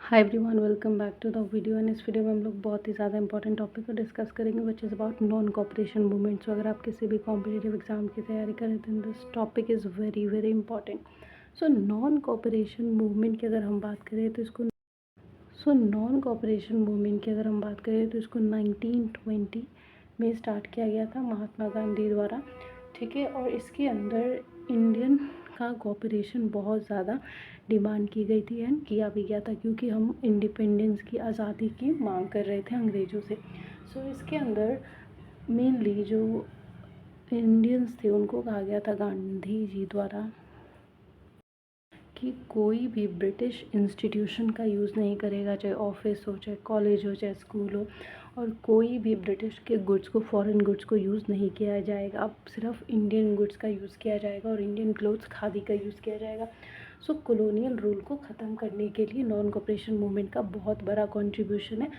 Hi everyone, welcome back to the video. And इस video में हम लोग बहुत ही ज़्यादा इंपॉर्टेंट टॉपिक को डिस्कस करेंगे which is about non cooperation movement. So अगर आप किसी भी कॉम्पिटिटिव एग्जाम की तैयारी करें तो this topic is very very important. So non cooperation movement की अगर हम बात करें तो इसको नॉन कोऑपरेशन मूवमेंट की अगर हम बात करें तो इसको 1920 में स्टार्ट किया गया था महात्मा गांधी द्वारा। ठीक है, और इसके अंदर इंडियन का कोऑपरेशन बहुत ज़्यादा डिमांड की गई थी एंड किया भी गया था, क्योंकि हम इंडिपेंडेंस की आज़ादी की मांग कर रहे थे अंग्रेज़ों से। सो इसके अंदर मेनली जो इंडियंस थे उनको कहा गया था गांधी जी द्वारा कि कोई भी ब्रिटिश इंस्टीट्यूशन का यूज़ नहीं करेगा, चाहे ऑफिस हो, चाहे कॉलेज हो, चाहे स्कूल हो, और कोई भी ब्रिटिश के गुड्स को, फॉरेन गुड्स को यूज़ नहीं किया जाएगा। अब सिर्फ इंडियन गुड्स का यूज़ किया जाएगा और इंडियन क्लोथ्स, खादी का यूज़ किया जाएगा। सो कॉलोनियल रूल को ख़त्म करने के लिए नॉन कोऑपरेशन मूवमेंट का बहुत बड़ा कंट्रीब्यूशन है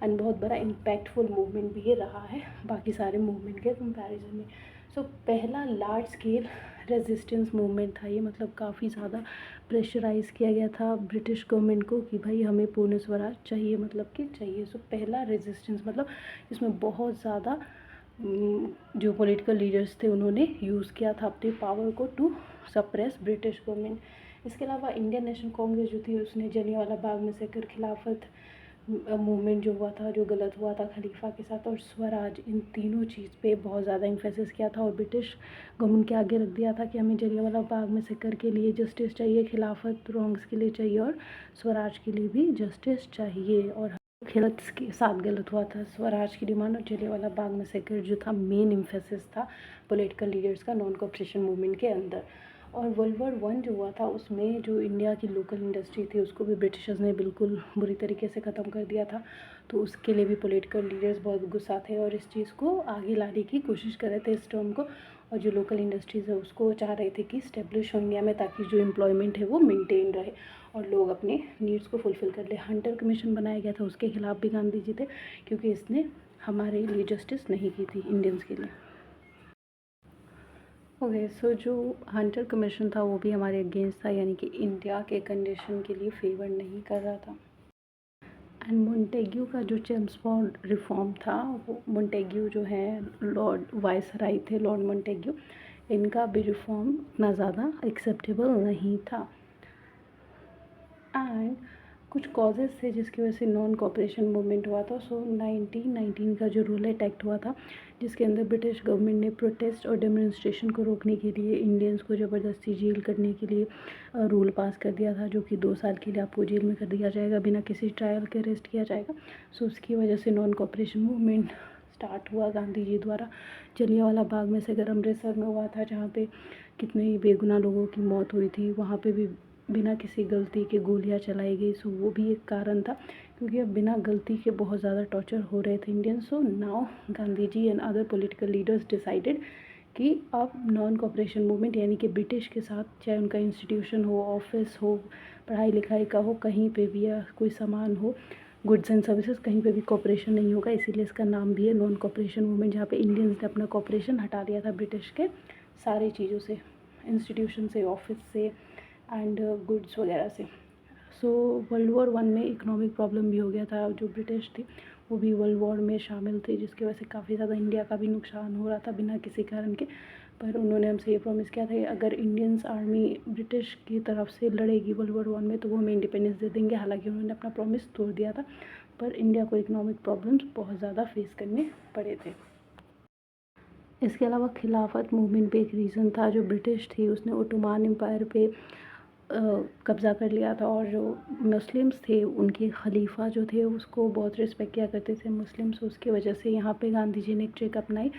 एंड बहुत बड़ा इम्पैक्टफुल मूवमेंट भी ये रहा है बाकी सारे मूवमेंट के कंपैरिजन में। सो पहला लार्ज स्केल रेजिस्टेंस मूवमेंट था ये, मतलब काफ़ी ज़्यादा प्रेशराइज़ किया गया था ब्रिटिश गवर्नमेंट को कि भाई हमें पूर्ण स्वराज चाहिए, मतलब कि चाहिए। सो पहला रेजिस्टेंस मतलब इसमें बहुत ज़्यादा जो पॉलिटिकल लीडर्स थे उन्होंने यूज़ किया था अपनी पावर को टू सप्रेस ब्रिटिश गवर्नमेंट। इसके अलावा इंडियन नेशनल कांग्रेस जो थी उसने जलियांवाला बाग में सेकर खिलाफत मूवमेंट जो हुआ था, जो गलत हुआ था खलीफा के साथ, और स्वराज, इन तीनों चीज़ पे बहुत ज़्यादा इम्फेसिस किया था और ब्रिटिश गवर्नमेंट के आगे रख दिया था कि हमें जलियांवाला बाग में सेकर के लिए जस्टिस चाहिए, खिलाफत रॉन्ग्स के लिए चाहिए और स्वराज के लिए भी जस्टिस चाहिए। और गलत के साथ गलत हुआ था, स्वराज की डिमांड और जलियांवाला बाग में सेकर जो था मेन इम्फेसिस था पॉलिटिकल लीडर्स का नॉन कोऑपरेशन मूवमेंट के अंदर। और वर्ल्ड वॉर वन जो हुआ था उसमें जो इंडिया की लोकल इंडस्ट्री थी उसको भी ब्रिटिशर्स ने बिल्कुल बुरी तरीके से ख़त्म कर दिया था। तो उसके लिए भी पॉलिटिकल लीडर्स बहुत गुस्सा थे और इस चीज़ को आगे लाने की कोशिश कर रहे थे, इस टर्म को। और जो लोकल इंडस्ट्रीज़ है उसको चाह रहे थे कि इस्टेब्लिश हो इंडिया में, ताकि जो एम्प्लॉयमेंट है वो मेंटेन रहे और लोग अपने नीड्स को फुलफ़िल कर ले। हंटर कमीशन बनाया गया था, उसके खिलाफ भी गांधी जी थे, क्योंकि इसने हमारे लिए जस्टिस नहीं की थी इंडियंस के लिए। ओके, सो जो हंटर कमीशन था वो भी हमारे अगेंस्ट था, यानी कि इंडिया के कंडीशन के लिए फेवर नहीं कर रहा था। एंड मोंटेग्यू का जो चेम्सफोर्ड रिफॉर्म था, वो मोंटेग्यू जो है लॉर्ड वाइसराय थे, लॉर्ड मोंटेग्यू, इनका भी रिफॉर्म इतना ज़्यादा एक्सेप्टेबल नहीं था। एंड कुछ कॉजेज़ थे जिसकी वजह से नॉन कोऑपरेशन मूवमेंट हुआ था। सो 1919 का जो रूलेट एक्ट हुआ था, जिसके अंदर ब्रिटिश गवर्नमेंट ने प्रोटेस्ट और डेमोन्स्ट्रेशन को रोकने के लिए इंडियंस को ज़बरदस्ती जेल करने के लिए रूल पास कर दिया था, जो कि 2 साल के लिए आपको जेल में कर दिया जाएगा, बिना किसी ट्रायल के अरेस्ट किया जाएगा। सो उसकी वजह से नॉन कोऑपरेशन मूवमेंट स्टार्ट हुआ गांधी जी द्वारा। जलियांवाला बाग में से अगर अमृतसर में हुआ था, जहाँ पे कितने ही बेगुनाह लोगों की मौत हुई थी, वहाँ पे भी बिना किसी गलती के गोलियां चलाई गई। सो वो भी एक कारण था, क्योंकि अब बिना गलती के बहुत ज़्यादा टॉर्चर हो रहे थे Indian. So now Gandhi ji and other political leaders decided कि अब नॉन कोऑपरेशन मूवमेंट, यानी कि ब्रिटिश के साथ, चाहे उनका इंस्टीट्यूशन हो, ऑफिस हो, पढ़ाई लिखाई का हो, कहीं पे भी, या कोई सामान हो, गुड्स एंड सर्विसेज, कहीं पे भी कोऑपरेशन नहीं होगा। इसीलिए इसका नाम भी है नॉन कोऑपरेशन मूवमेंट, जहाँ पे इंडियंस ने अपना कोऑपरेशन हटा लिया था ब्रिटिश के सारी चीज़ों से, इंस्टीट्यूशन से, ऑफिस से एंड गुड्स वगैरह से। सो वर्ल्ड वॉर वन में इकोनॉमिक प्रॉब्लम भी हो गया था, जो ब्रिटिश थी वो भी वर्ल्ड वॉर में शामिल थे, जिसकी वजह से काफ़ी ज़्यादा इंडिया का भी नुकसान हो रहा था बिना किसी कारण के। पर उन्होंने हमसे ये प्रॉमिस किया था कि अगर इंडियंस आर्मी ब्रिटिश की तरफ से लड़ेगी वर्ल्ड वॉर वन में तो वो हमें इंडिपेंडेंस दे देंगे। हालांकि उन्होंने अपना प्रॉमिस तोड़ दिया था, पर इंडिया को इकोनॉमिक प्रॉब्लम्स बहुत ज़्यादा फेस करने पड़े थे। इसके अलावा खिलाफत मूवमेंट पे एक रीज़न था, जो ब्रिटिश थी उसने ओटोमान एम्पायर पे कब्ज़ा कर लिया था, और जो मुस्लिम्स थे उनके खलीफा जो थे उसको बहुत रिस्पेक्ट किया करते थे मुस्लिम्स। उसकी वजह से यहाँ पे गांधी जी ने एक ट्रिक अपनाई,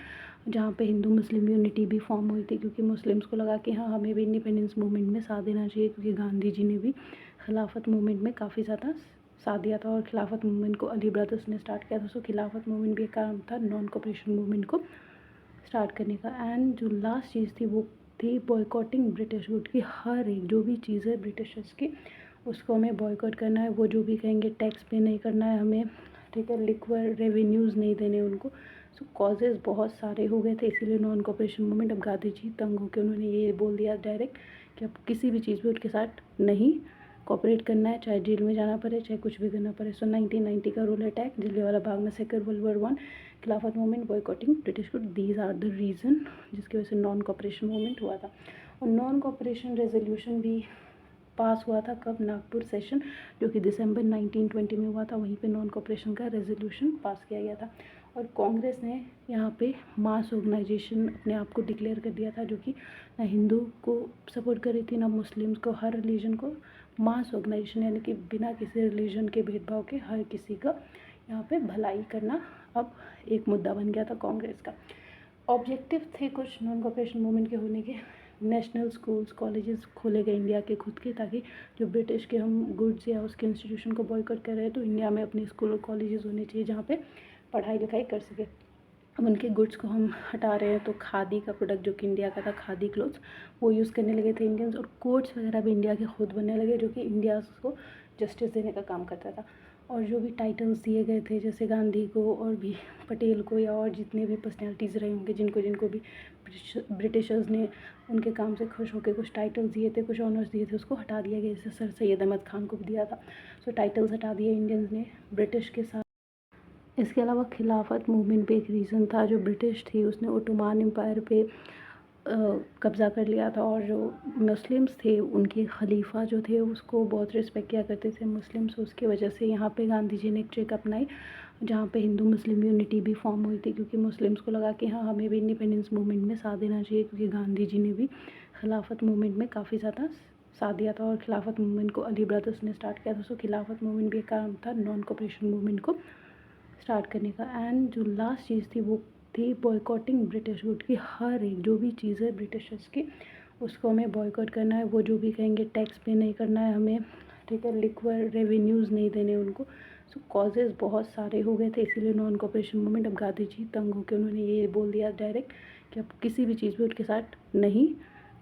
जहाँ पे हिंदू मुस्लिम यूनिटी भी फॉर्म हुई थी, क्योंकि मुस्लिम्स को लगा कि हाँ हमें भी इंडिपेंडेंस मूवमेंट में साथ देना चाहिए, क्योंकि गांधी जी ने भी खिलाफत मूवमेंट में काफ़ी ज़्यादा साथ दिया था और खिलाफत मूवमेंट को अली ब्रदर्स ने स्टार्ट किया था। सो खिलाफत मूवमेंट भी एक कारण था नॉन कोऑपरेशन मूवमेंट को स्टार्ट करने का। एंड जो लास्ट चीज़ थी वो थी बॉयकॉटिंग ब्रिटिश गुड की। हर एक जो भी चीज़ है ब्रिटिशर्स की उसको हमें बॉयकॉट करना है, वो जो भी कहेंगे टैक्स पे नहीं करना है हमें, ठीक है, लिक्विड रेवेन्यूज़ नहीं देने उनको। सो कॉजेज़ बहुत सारे हो गए थे, इसीलिए नॉन कोऑपरेशन मूवमेंट। अब गांधी जी तंग होकर उन्होंने ये बोल दिया डायरेक्ट कि अब किसी भी चीज़ पे उनके साथ नहीं कॉपरेट करना है, चाहे जेल में जाना पड़े, चाहे कुछ भी करना पड़े। सो 1990 का रूल अटैक, जलियांवाला बाग में, second world war 1, Khilafat movement, boycotting British good, these are the reason जिसकी वजह से नॉन कॉपरेशन मूवमेंट हुआ था। और नॉन कॉपरेशन रेजोल्यूशन भी पास हुआ था कब? नागपुर सेशन, जो कि दिसंबर 1920 में हुआ था। वहीं पे नॉन कॉपरेशन का रेजोल्यूशन पास किया गया था। और कांग्रेस ने यहाँ पे मास ऑर्गेनाइजेशन अपने आप को डिक्लेयर कर दिया था, जो कि ना हिंदू को सपोर्ट कर रही थी, ना मुस्लिम्स को, हर रिलीजन को मास ऑर्गेनाइजेशन, यानी कि बिना किसी रिलीजन के भेदभाव के हर किसी का यहाँ पे भलाई करना अब एक मुद्दा बन गया था कांग्रेस का। ऑब्जेक्टिव थे कुछ नॉन कॉपरेशन मूवमेंट के होने के। नेशनल स्कूल्स कॉलेजेस खोले गए इंडिया के खुद के, ताकि जो ब्रिटिश के हम गुड्स या उसके इंस्टीट्यूशन को बॉयकॉट कर रहे हैं, तो इंडिया में अपने स्कूल और कॉलेजेस होने चाहिए जहाँ पे पढ़ाई लिखाई कर सके। अब उनके गुड्स को हम हटा रहे हैं, तो खादी का प्रोडक्ट जो कि इंडिया का था, खादी क्लोथ्स, वो यूज़ करने लगे थे इंडियंस। और कोड्स वगैरह भी इंडिया के खुद बनने लगे, जो कि इंडिया को जस्टिस देने का काम करता था। और जो भी टाइटल्स दिए गए थे, जैसे गांधी को और भी पटेल को, या और जितने भी पर्सनैलिटीज़ रहे होंगे जिनको जिनको भी ब्रिटिशर्स ने उनके काम से खुश होकर कुछ टाइटल्स दिए थे, कुछ ऑनर्स दिए थे, उसको हटा दिया गया। जैसे सर सैयद अहमद खान को भी दिया था। सो टाइटल्स हटा दिए इंडियंस ने ब्रिटिश के साथ। इसके अलावा खिलाफत मूवमेंट पे एक रीज़न था, जो ब्रिटिश थी उसने ओटोमान एम्पायर पे कब्ज़ा कर लिया था। और जो मुस्लिम्स थे, उनके खलीफा जो थे उसको बहुत रिस्पेक्ट किया करते थे मुस्लिम्स। उसकी वजह से यहाँ पे गांधी जी ने एक ट्रिक अपनाई, जहाँ पे हिंदू मुस्लिम यूनिटी भी फॉर्म हुई थी, क्योंकि मुस्लिम्स को लगा कि हाँ, हमें भी इंडिपेंडेंस मूवमेंट में साथ देना चाहिए, क्योंकि गांधी जी ने भी खिलाफत मूवमेंट में काफ़ी ज़्यादा साथ दिया था। और खिलाफत मूवमेंट को अली ब्रदर्स ने स्टार्ट किया था। सो खिलाफत मूवमेंट भी एक कारण था नॉन कॉपरेशन मूवमेंट को स्टार्ट करने का। एंड जो लास्ट चीज़ थी वो थी बॉयकॉटिंग ब्रिटिश गुड की। हर एक जो भी चीज़ है ब्रिटिशर्स की, उसको हमें बॉयकॉट करना है। वो जो भी कहेंगे टैक्स पे नहीं करना है हमें, ठीक है, लिक्वर रेवेन्यूज़ नहीं देने उनको। सो कॉजेज़ बहुत सारे हो गए थे, इसीलिए नॉन कॉपरेशन मूवमेंट। अब गांधी जी तंग होकर उन्होंने ये बोल दिया डायरेक्ट कि अब किसी भी चीज़ पे उनके साथ नहीं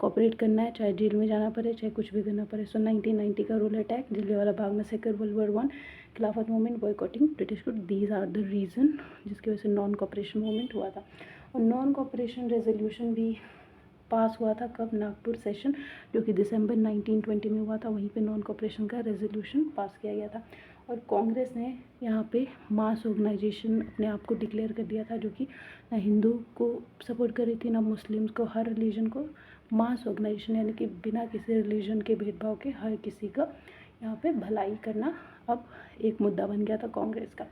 कॉपरेट करना है, चाहे जेल में जाना पड़े, चाहे कुछ भी करना पड़े। सो 1990 का रूल अटैक, जलियांवाला बाग में, second world war 1, Khilafat movement, boycotting British good, these are the reason जिसकी वजह से नॉन कॉपरेशन मूवमेंट हुआ था। और नॉन कॉपरेशन रेजोल्यूशन भी पास हुआ था कब? नागपुर सेशन, जो कि दिसंबर 1920 में हुआ था। वहीं पे नॉन कॉपरेशन का रेजोल्यूशन पास किया गया था। और कांग्रेस ने यहाँ पे मास ऑर्गेनाइजेशन अपने आप को डिक्लेयर कर दिया था, जो कि ना हिंदू को सपोर्ट कर रही थी, ना मुस्लिम्स को, हर रिलीजन को मास ऑर्गेनाइजेशन, यानी कि बिना किसी रिलीजन के भेदभाव के हर किसी का यहाँ पे भलाई करना अब एक मुद्दा बन गया था कांग्रेस का।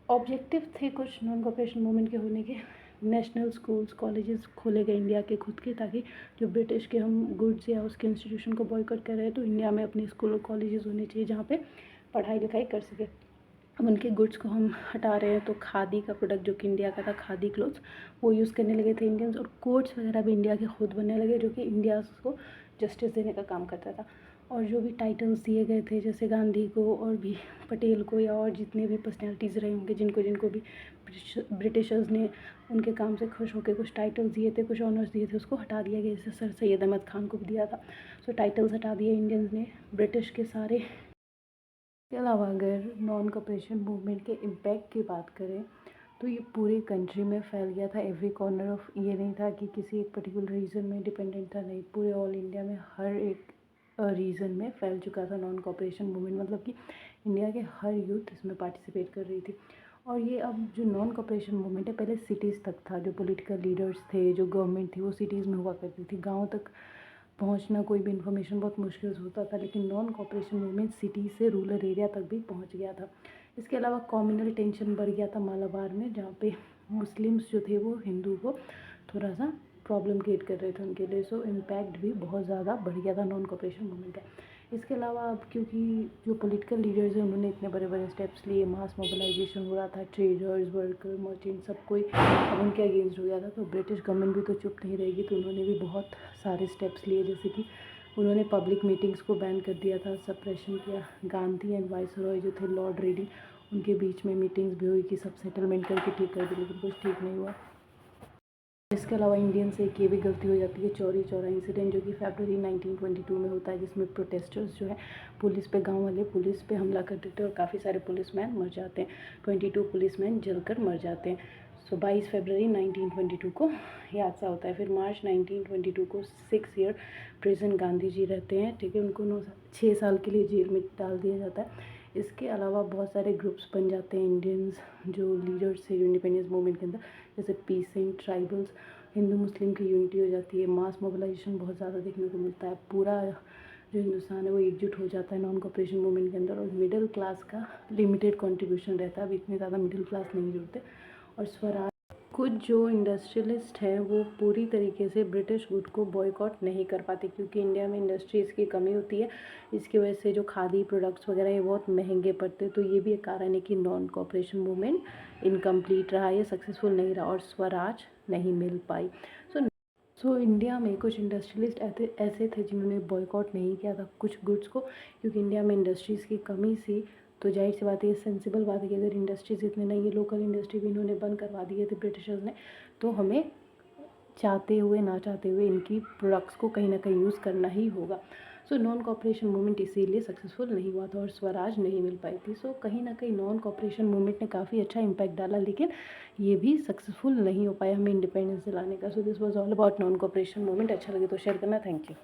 ऑब्जेक्टिव थे कुछ नॉन कॉपरेशन मूवमेंट के होने के। नेशनल स्कूल्स कॉलेजेस खोले गए इंडिया के खुद के, ताकि जो ब्रिटिश के हम गुड्स या उसके इंस्टीट्यूशन को बॉयकॉट कर रहे हैं, तो इंडिया में अपने स्कूल और कॉलेजेस होने चाहिए जहाँ पे पढ़ाई लिखाई कर सके। अब उनके गुड्स को हम हटा रहे हैं, तो खादी का प्रोडक्ट जो कि इंडिया का था, खादी क्लोथ्स, वो यूज़ करने लगे थे इंडियंस। और कोड्स वगैरह भी इंडिया के खुद बनने लगे, जो कि इंडिया को जस्टिस देने का काम करता था। और जो भी टाइटल्स दिए गए थे, जैसे गांधी को और भी पटेल को, या और जितने भी पर्सनैलिटीज़ रहे होंगे जिनको जिनको भी ब्रिटिशर्स ने उनके काम से खुश होकर कुछ टाइटल्स दिए थे, कुछ ऑनर्स दिए थे, उसको हटा दिया गया। जैसे सर सैयद अहमद खान को भी दिया था। सो टाइटल्स हटा दिए इंडियंस ने ब्रिटिश के सारे। इसके अलावा अगर नॉन कॉपरेशन मूवमेंट के इम्पैक्ट की बात करें, तो ये पूरे कंट्री में फैल गया था, एवरी कॉर्नर ऑफ। ये नहीं था कि किसी एक पर्टिकुलर रीजन में डिपेंडेंट था, नहीं, पूरे ऑल इंडिया में हर एक रीजन में फैल चुका था नॉन कॉपरेशन मूवमेंट। मतलब कि इंडिया के हर यूथ इसमें पार्टिसिपेट कर रही थी। और ये अब जो नॉन कॉपरेशन मूवमेंट है, पहले सिटीज़ तक था, जो पॉलिटिकल लीडर्स थे, जो गवर्नमेंट थी, वो सिटीज़ में हुआ करती थी। गाँव तक पहुंचना कोई भी इन्फॉर्मेशन बहुत मुश्किल से होता था, लेकिन नॉन कॉपरेशन मूवमेंट सिटी से रूरल एरिया तक भी पहुंच गया था। इसके अलावा कम्युनल टेंशन बढ़ गया था मालाबार में, जहाँ पे मुस्लिम्स जो थे वो हिंदू को थोड़ा सा प्रॉब्लम क्रिएट कर रहे थे उनके लिए। सो इम्पैक्ट भी बहुत ज़्यादा बढ़ गया था नॉन कॉपरेशन मूवमेंट का। इसके अलावा अब क्योंकि जो पॉलिटिकल लीडर्स हैं उन्होंने इतने बड़े बड़े स्टेप्स लिए, मास मोबिलाइजेशन हो रहा था, ट्रेडर्स, वर्कर, मर्चेंट, सब कोई अब उनके अगेंस्ट हो गया था, तो ब्रिटिश गवर्नमेंट भी तो चुप नहीं रहेगी। तो उन्होंने भी बहुत सारे स्टेप्स लिए, जैसे कि उन्होंने पब्लिक मीटिंग्स को बैन कर दिया था, सप्रेशन किया। गांधी एंड वाइसरॉय जो थे लॉर्ड रेडी, उनके बीच में मीटिंग्स भी हुई कि सब सेटलमेंट करके ठीक कर दी, लेकिन कुछ ठीक नहीं हुआ। इसके अलावा इंडियन से एक ये भी गलती हो जाती है, चौरी चौरा इंसिडेंट, जो कि फरवरी 1922 में होता है, जिसमें प्रोटेस्टर्स जो है पुलिस पे, गांव वाले पुलिस पे हमला कर देते हैं और काफ़ी सारे पुलिसमैन मर जाते हैं। 22 पुलिसमैन जलकर मर जाते हैं। सो 22 फरवरी 1922 को ये हादसा होता है। फिर मार्च 1922 को 6 ईयर प्रेजेंट गांधी जी रहते हैं, ठीक है। उनको 6 साल के लिए जेल में डाल दिया जाता है। इसके अलावा बहुत सारे ग्रुप्स बन जाते हैं इंडियंस जो लीडर्स थे इंडिपेंडेंस मूवमेंट के अंदर, जैसे पीसेंट, ट्राइबल्स, हिंदू मुस्लिम की यूनिटी हो जाती है। मास मोबिलाइजेशन बहुत ज़्यादा देखने को मिलता है। पूरा जो हिंदुस्तान है वो एकजुट हो जाता है नॉन कॉपरेशन मूवमेंट के अंदर। और मिडिल क्लास का लिमिटेड कंट्रीब्यूशन रहता है, अब इतने ज़्यादा मिडिल क्लास नहीं जुड़ते। और स्वराज कुछ जो इंडस्ट्रियलिस्ट हैं वो पूरी तरीके से ब्रिटिश गुड को बॉयकॉट नहीं कर पाते, क्योंकि इंडिया में इंडस्ट्रीज़ की कमी होती है। इसकी वजह से जो खादी प्रोडक्ट्स वगैरह ये बहुत महंगे पड़ते, तो ये भी एक कारण है कि नॉन कॉपरेशन मूवमेंट इनकम्प्लीट रहा, या सक्सेसफुल नहीं रहा और स्वराज नहीं मिल पाई। सो इंडिया में कुछ इंडस्ट्रियलिस्ट ऐसे थे जिन्होंने बॉयकॉट नहीं किया था कुछ गुड्स को, क्योंकि इंडिया में इंडस्ट्रीज़ की कमी सी। तो जाहिर सी बात है, ये सेंसिबल बात है कि अगर इंडस्ट्रीज़ इतने नहीं है, लोकल इंडस्ट्री भी इन्होंने बंद करवा दिए थे ब्रिटिशर्स ने, तो हमें चाहते हुए ना चाहते हुए इनकी प्रोडक्ट्स को कहीं ना कहीं यूज़ करना ही होगा। सो नॉन कॉपरेशन मूवमेंट इसीलिए सक्सेसफुल नहीं हुआ था और स्वराज नहीं मिल पाई थी। सो कहीं ना कहीं नॉन कॉपरेशन मूवमेंट ने काफ़ी अच्छा इम्पैक्ट डाला, लेकिन ये भी सक्सेसफुल नहीं हो पाया हमें इंडिपेंडेंस दिलाने का। So this was all about non cooperation movement. अच्छा लगे तो शेयर करना। Thank you.